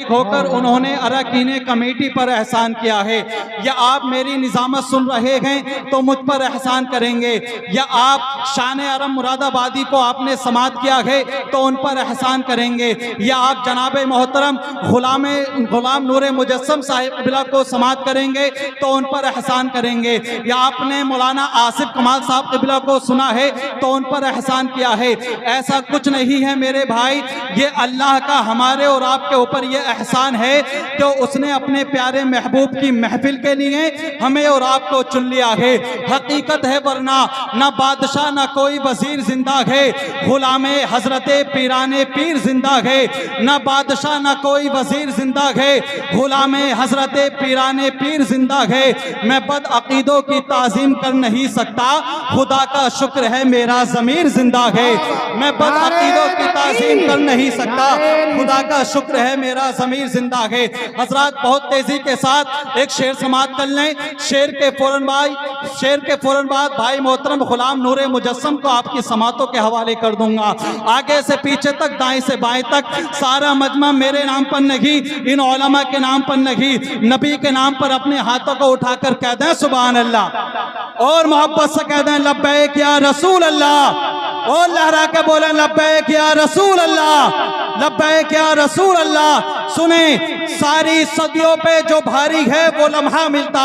होकर उन्होंने अरकान कमेटी पर एहसान किया है, या आप मेरी निजामत सुन रहे हैं तो मुझ पर एहसान करेंगे, या आप शान अरब मुरादाबादी को आपने समात किया है तो उन पर एहसान करेंगे, या आप जनाब मोहतरम गुलाम नूर मुजस्सम साहिब क़िबला को समात करेंगे तो उन पर एहसान करेंगे, या आपने मौलाना आसिफ कमाल साहब क़िबला को सुना है तो उन पर एहसान किया है। ऐसा कुछ नहीं है मेरे भाई, ये अल्लाह का हमारे और आपके ऊपर ये एहसान है कि उसने अपने प्यारे महबूब की महफिल के लिए हमें और आपको चुन लिया है। हकीकत है, वरना ना बादशाह ना कोई वजीर जिंदा है, गुलामे हजरत पीराने पीर जिंदा है। ना बादशाह ना कोई वजीर जिंदा है, गुलामे हजरत पीराने पीर जिंदा है। मैं बद अकीदों की ताजीम कर नहीं सकता, खुदा का शुक्र है मेरा ज़मीर जिंदा है। मैं बद अकीदों की ताजीम कर नहीं सकता, खुदा का शुक्र है मेरा ज़मीर जिंदा है। हजरात, बहुत तेजी के साथ एक शेर समाप्त कर लें। शेर के फौरन बाद भाई मोहतरम गुलाम नूर मुजस्सम को आपकी समातों के हवाले कर दूंगा। आगे से पीछे तक, दाएं से बाएं तक सारा मजमा मेरे नाम पर नहीं, इन उलमा के नाम पर नहीं, नबी के नाम पर अपने हाथों को उठाकर कह दें सुभान अल्लाह, और मोहब्बत से कह दें लब्बैक या रसूल अल्लाह, और लहरा के बोले लब्बैक या रसूल अल्लाह, लब्बैक या रसूल अल्लाह। सुने, सारी सदियों पे जो भारी है वो लम्हा मिलता,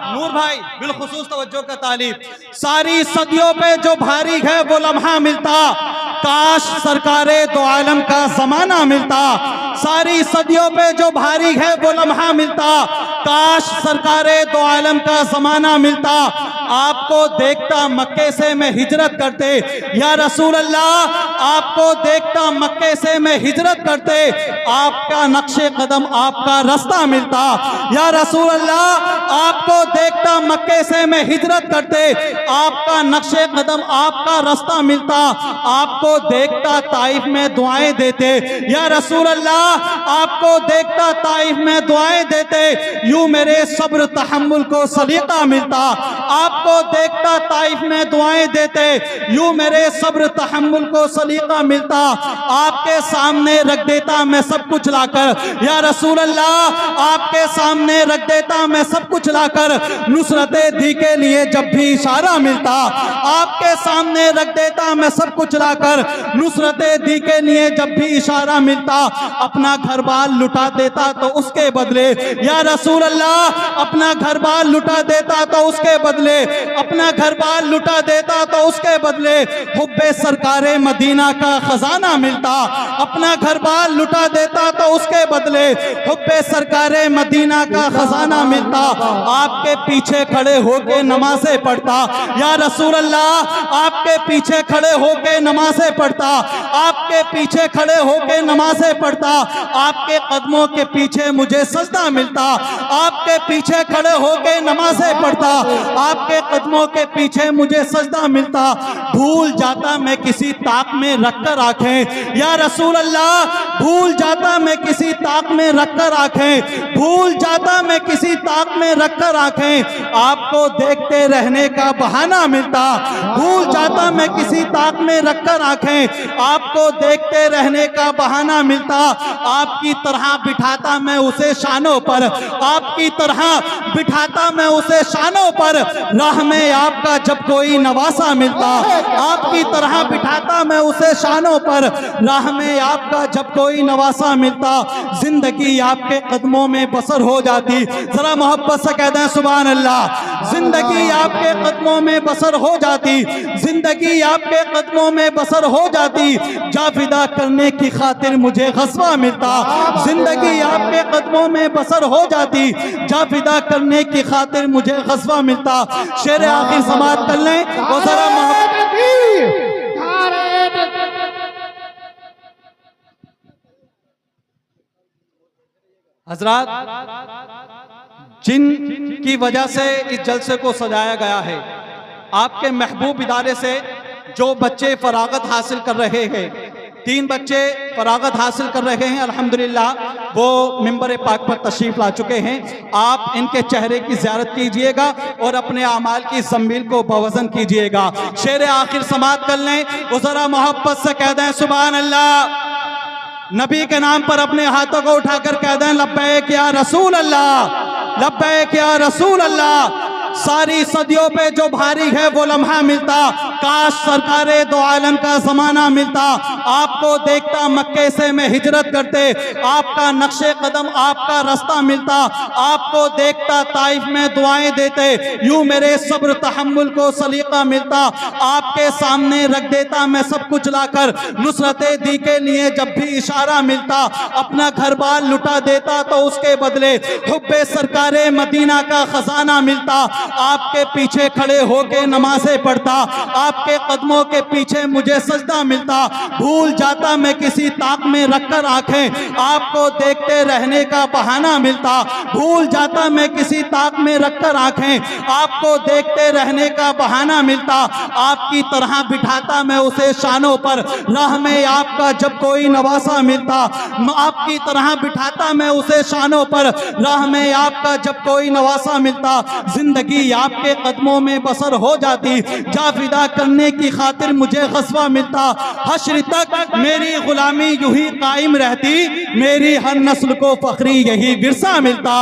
नूर भाई बिलखुसूस तवज्जो का तालीब, सारी सदियों पे जो भारी है वो लम्हा मिलता, काश सरकारे दो आलम का जमाना मिलता। सारी सदियों पे जो भारी है वो लम्हा मिलता, काश सरकारे दो आलम का जमाना मिलता। आपको देखता मक्के से मैं हिजरत करते, या रसूल अल्लाह, आपको देखता मक्के से मैं हिजरत करते, आपका नक्शे कदम आपका रास्ता मिलता। या रसूल अल्लाह, आपको देखता मक्के से मैं हिजरत करते, आपका नक्शे कदम आपका रास्ता मिलता। आपको देखता ताइफ में दुआएं देते, या रसूल अल्लाह, आपको देखता ताइफ में दुआएं देते, यूं मेरे सब्र तहम्मुल को सलीका मिलता। आपको देखता ताइफ में दुआएं देते, यूं मेरे सब्र तहम्मुल को सलीका मिलता। आपके सामने रख देता मैं सब कुछ लाकर, या रसूल अल्लाह, आपके सामने रख देता मैं सब कुछ लाकर, नुसरते दी के लिए जब भी इशारा मिलता। आपके सामने रख देता मैं सब कुछ लाकर, नुसरते दी के लिए जब भी इशारा मिलता। अपना घर बार लुटा देता तो उसके बदले, या रसूल अल्लाह, अपना घर बार लुटा देता तो उसके बदले, अपना घर बार लुटा देता तो उसके बदले हुब्बे सरकारे मदीना का खजाना मिलता। अपना घर बार लुटा देता तो उसके बदले हुब्बे सरकारे मदीना का खजाना मिलता। आपके पीछे खड़े होके नमाज़ें पढ़ता, या रसूल अल्लाह, आपके पीछे खड़े होके नमाज़ें पढ़ता, आपके पीछे खड़े होके नमाज़ें पढ़ता। आपके कदमों के पीछे मुझे सजदा मिलता, आपके पीछे खड़े होके नमाज़ें पढ़ता, आपके कदमों के पीछे मुझे सजदा मिलता। भूल जाता मैं किसी ताक में रखकर आंखें, या रसूल अल्लाह, भूल जाता मैं किसी ताक में रखकर आंखें, भूल जाता मैं किसी ताक में रखकर आंखें, आपको देखते रहने का बहाना मिलता। भूल जाता मैं किसी ताक में रखकर आंखें, आपको देखते रहने का बहाना मिलता। आपकी तरह बिठाता मैं उसे शानों पर, आपकी तरह बिठाता मैं उसे शानों पर, राह में आपका जब कोई नवासा मिलता। आपकी तरह बिठाता मैं उसे शानों पर, राह में आपका जब कोई नवासा मिलता। जिंदगी आपके कदमों में बसर हो जाती, जरा मोहब्बत से कह दें सुभान अल्लाह। जिंदगी आपके कदमों में बसर हो जाती, जिंदगी आपके कदमों में बसर हो जाती। जाफिदा करने की खातिर मुझे गस्वा मिलता, जिंदगी आपके कदमों में बसर हो जाती, जाफिदा करने की खातिर मुझे गस्वा मिलता। शेर आखिर समाप्त कर लें और जरा हजरात, जिन की वजह से इस जलसे को सजाया गया है, आपके महबूब इदारे से जो बच्चे फरागत हासिल कर रहे हैं, 3 बच्चे फरागत हासिल कर रहे हैं अल्हम्दुलिल्लाह, वो मिंबर पाक पर तशरीफ ला चुके हैं। आप इनके चेहरे की ज़ियारत कीजिएगा और अपने आमाल की ज़मील को बवज़न कीजिएगा। शेर आखिर समाप्त कर लें और ज़रा मोहब्बत से कह दें सुभान अल्लाह। नबी के नाम पर अपने हाथों को उठाकर कह दें लब्बैक या रसूल अल्लाह, लब्बैक या रसूल अल्लाह। सारी सदियों पे जो भारी है वो लम्हा मिलता, काश सरकारे दो आलम का जमाना मिलता। आपको देखता मक्के से मैं हिजरत करते, आपका नक्शे कदम आपका रास्ता मिलता। आपको देखता ताइफ में दुआएं देते, यूं मेरे सब्र तहम्मुल को सलीका मिलता। आपके सामने रख देता मैं सब कुछ लाकर, नुसरते दी के लिए जब भी इशारा मिलता। अपना घर बार लुटा देता तो उसके बदले हुब्बे सरकारे मदीना का खजाना मिलता। आपके पीछे खड़े होके नमाज़ें पढ़ता, आपके कदमों के पीछे मुझे सजदा मिलता। भूल जाता मैं किसी ताक में रखकर आंखें, आपको देखते रहने का बहाना मिलता। भूल जाता मैं किसी ताक में रखकर आंखें, आपको देखते रहने का बहाना मिलता। आपकी तरह बिठाता मैं उसे शानों पर, राह में आपका जब कोई नवासा मिलता। आपकी तरह बिठाता मैं उसे शानों पर, राह में आपका जब कोई नवासा मिलता। जिंदगी आपके कदमों में बसर हो जाती, जा फिदा करने की खातिर मुझे ग़स्वा मिलता। हश्र तक मेरी गुलामी यूं ही कायम रहती, मेरी हर नस्ल को फखरी यही विरसा मिलता।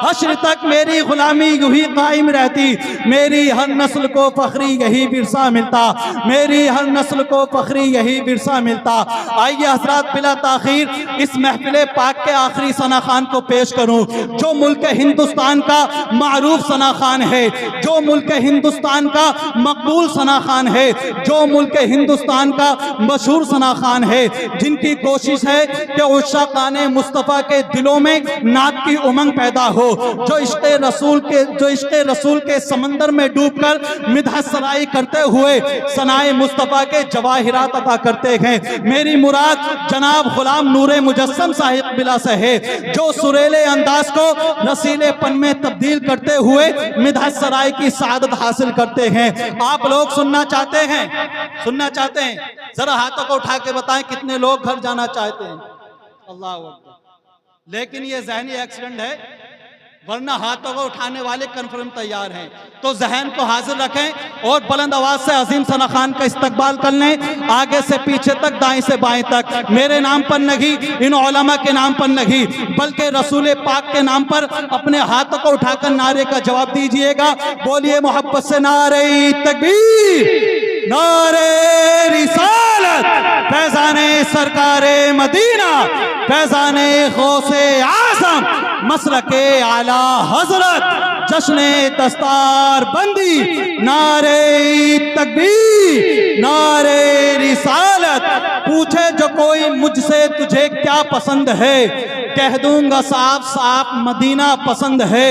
हश्र तक मेरी गुलामी यूं ही कायम रहती, मेरी हर नस्ल को फखरी यही विरसा मिलता। मेरी हर नस्ल को फखरी यही विरसा मिलता। आइए हज़रात बिला ताखीर इस महफिल पाक के आखिरी सना खान को पेश करूं, जो मुल्क हिंदुस्तान का मारूफ सना खान है, जो मुल्क हिंदुस्तान का मकबूल सना खान है, जो मुल्क हिंदुस्तान का मशहूर सना खान है, जिनकी कोशिश है कि उशाक़ाने मुस्तफ़ा के दिलों में नात की उमंग पैदा हो, जो इश्क़ रसूल के समंदर में डूबकर मिदहत सराई करते हुए सनाए मुस्तफ़ा के जवाहिरात अता करते हैं। मेरी मुराद जनाब गुलाम नूरे मुजस्सम साहिब बिला से है, जो सुरीले अंदाज को रसीलेपन में तब्दील करते हुए मिदहत सराय की सादत हासिल करते हैं। आप लोग सुनना चाहते हैं, सुनना चाहते हैं? जरा हाथों को उठा के बताएं कितने लोग घर जाना चाहते हैं। अल्लाह अकबर। लेकिन ये ज़हनी एक्सीडेंट है, वरना हाथों को उठाने वाले कन्फर्म तैयार हैं। तो जहन को हाजिर रखें और बुलंद आवाज से अजीम सना खान का इस्तकबाल कर लें, आगे से पीछे तक, दाएं से बाएं तक। मेरे नाम पर नहीं, इन उलमा के नाम पर नहीं, बल्कि रसूल पाक के नाम पर अपने हाथों को उठाकर नारे का जवाब दीजिएगा। बोलिए मोहब्बत से नारे तकबीर, नारे रिसालत, फैज़ाने सरकारे मदीना, फैज़ाने गौसे आज़म, मसलके आला हजरत, जश्ने दस्तार बंदी, नारे तकबीर, नारे रिसालत। पूछे जो कोई मुझसे तुझे क्या पसंद है, कह दूंगा साफ साफ मदीना पसंद है।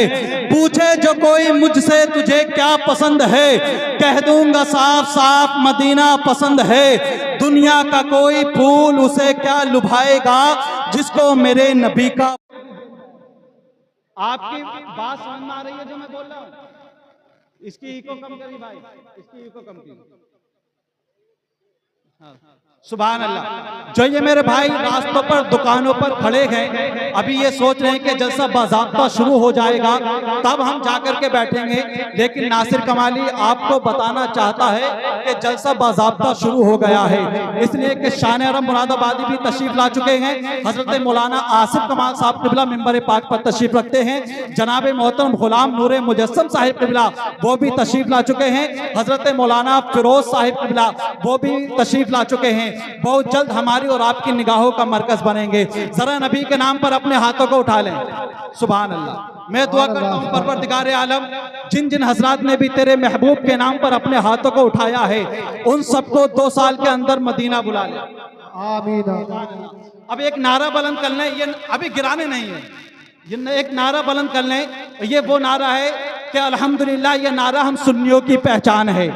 पूछे जो कोई मुझसे तुझे क्या पसंद है, कह दूंगा साफ साफ मदीना पसंद है। दुनिया का कोई फूल उसे क्या लुभाएगा, जिसको मेरे नबी का। आपकी बात समझ में आ रही है जो मैं बोल रहा हूं? इसकी इको कम करी भाई, इसकी इको कम की। हाँ। सुभान अल्लाह। जो ये मेरे भाई रास्तों पर दुकानों पर खड़े हैं, अभी ये सोच रहे हैं कि जलसा बाज़ाब्ता शुरू हो जाएगा तब हम जाकर के बैठेंगे, लेकिन नासिर कमाली आपको बताना चाहता है कि जलसा बाज़ाब्ता शुरू हो गया है, इसलिए कि शान अरब मुरादाबादी भी तशरीफ ला चुके हैं। हजरत मौलाना आसिफ कमाल साहब क़िबला मिंबर पाक पर तशरीफ रखते हैं। जनाब मोहतरम गुलाम नूरे मुजस्सम साहिब क़िबला वो भी तशरीफ ला चुके हैं। हजरत मौलाना फिरोज साहिब क़िबला वो भी तशरीफ ला चुके हैं। बहुत जल्द हमारी और आपकी निगाहों का मरकज बनेंगे। जरा नबी के नाम पर अपने हाथों को उठा लें। सुभान अल्लाह। मैं दुआ करता हूँ परवरदिगार आलम, जिन जिन हजरात ने भी तेरे महबूब के नाम पर अपने हाथों को उठाया है, उन सबको 2 साल के अंदर मदीना बुला ले। आमीन। अब एक नारा बुलंद कर लें, ये अभी गिराने नहीं है, ये एक नारा बुलंद कर लें। ये वो नारा है कि अल्हम्दुलिल्लाह, ये नारा हम सुन्नियों की पहचान है।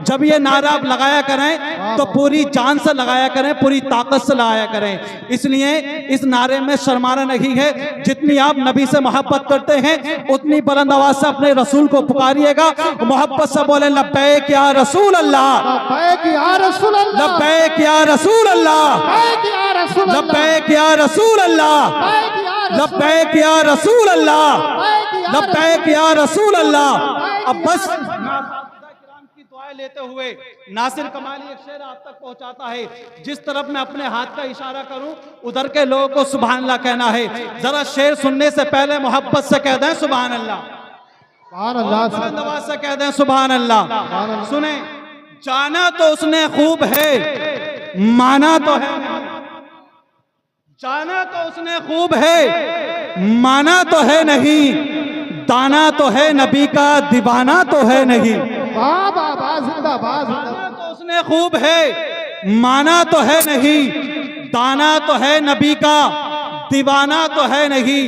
जब ये नारा आप लगाया करें तो पूरी जान से लगाया करें, पूरी ताकत से लगाया करें। इसलिए इस नारे में शर्माना नहीं है। जितनी आप नबी से मोहब्बत करते हैं उतनी बुलंद आवाज से अपने रसूल को पुकारिएगा। मोहब्बत से बोले लब्बैक या रसूल अल्लाह, लब्बैक या रसूल अल्लाह, लब्बैक या रसूल अल्लाह, लब्बैक या रसूल अल्लाह, लब्बैक या रसूल अल्लाह, लब्बैक या रसूल अल्लाह। अब बस राय लेते हुए नासिर कमाली एक शेर आप तक पहुंचाता है, जिस तरफ मैं अपने हाथ का इशारा करूं उधर के लोगों को सुभान अल्लाह कहना है। जरा शेर सुनने से पहले मोहब्बत से कह दें सुभान अल्लाह, नवाज से कह दें सुभान अल्लाह। सुने, जाना तो उसने खूब है, माना तो है, जाना तो उसने खूब है, माना तो है नहीं, दाना तो है नबी का, दीवाना तो है नहीं। जाना तो उसने खूब है, माना तो है नहीं, दाना तो है नबी का, दीवाना तो है नहीं।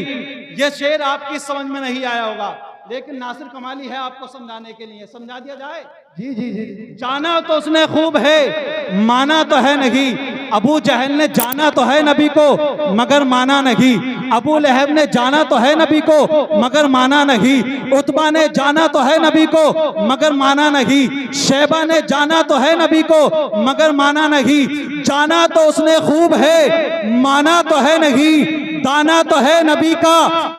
ये शेर आपकी समझ में नहीं आया होगा, लेकिन नासिर कमाली है आपको समझाने के लिए, समझा दिया जाए। जी जी जी। जाना तो उसने खूब है, माना तो है नहीं। अबू जहल ने जाना तो है नबी को मगर माना नहीं। अबू लहब ने जाना तो है नबी को मगर माना नहीं। उतबा ने जाना तो है नबी को मगर माना नहीं। शैबा ने जाना तो है नबी को मगर माना नहीं। जाना तो उसने खूब है, माना तो है नहीं, दाना तो है नबी का,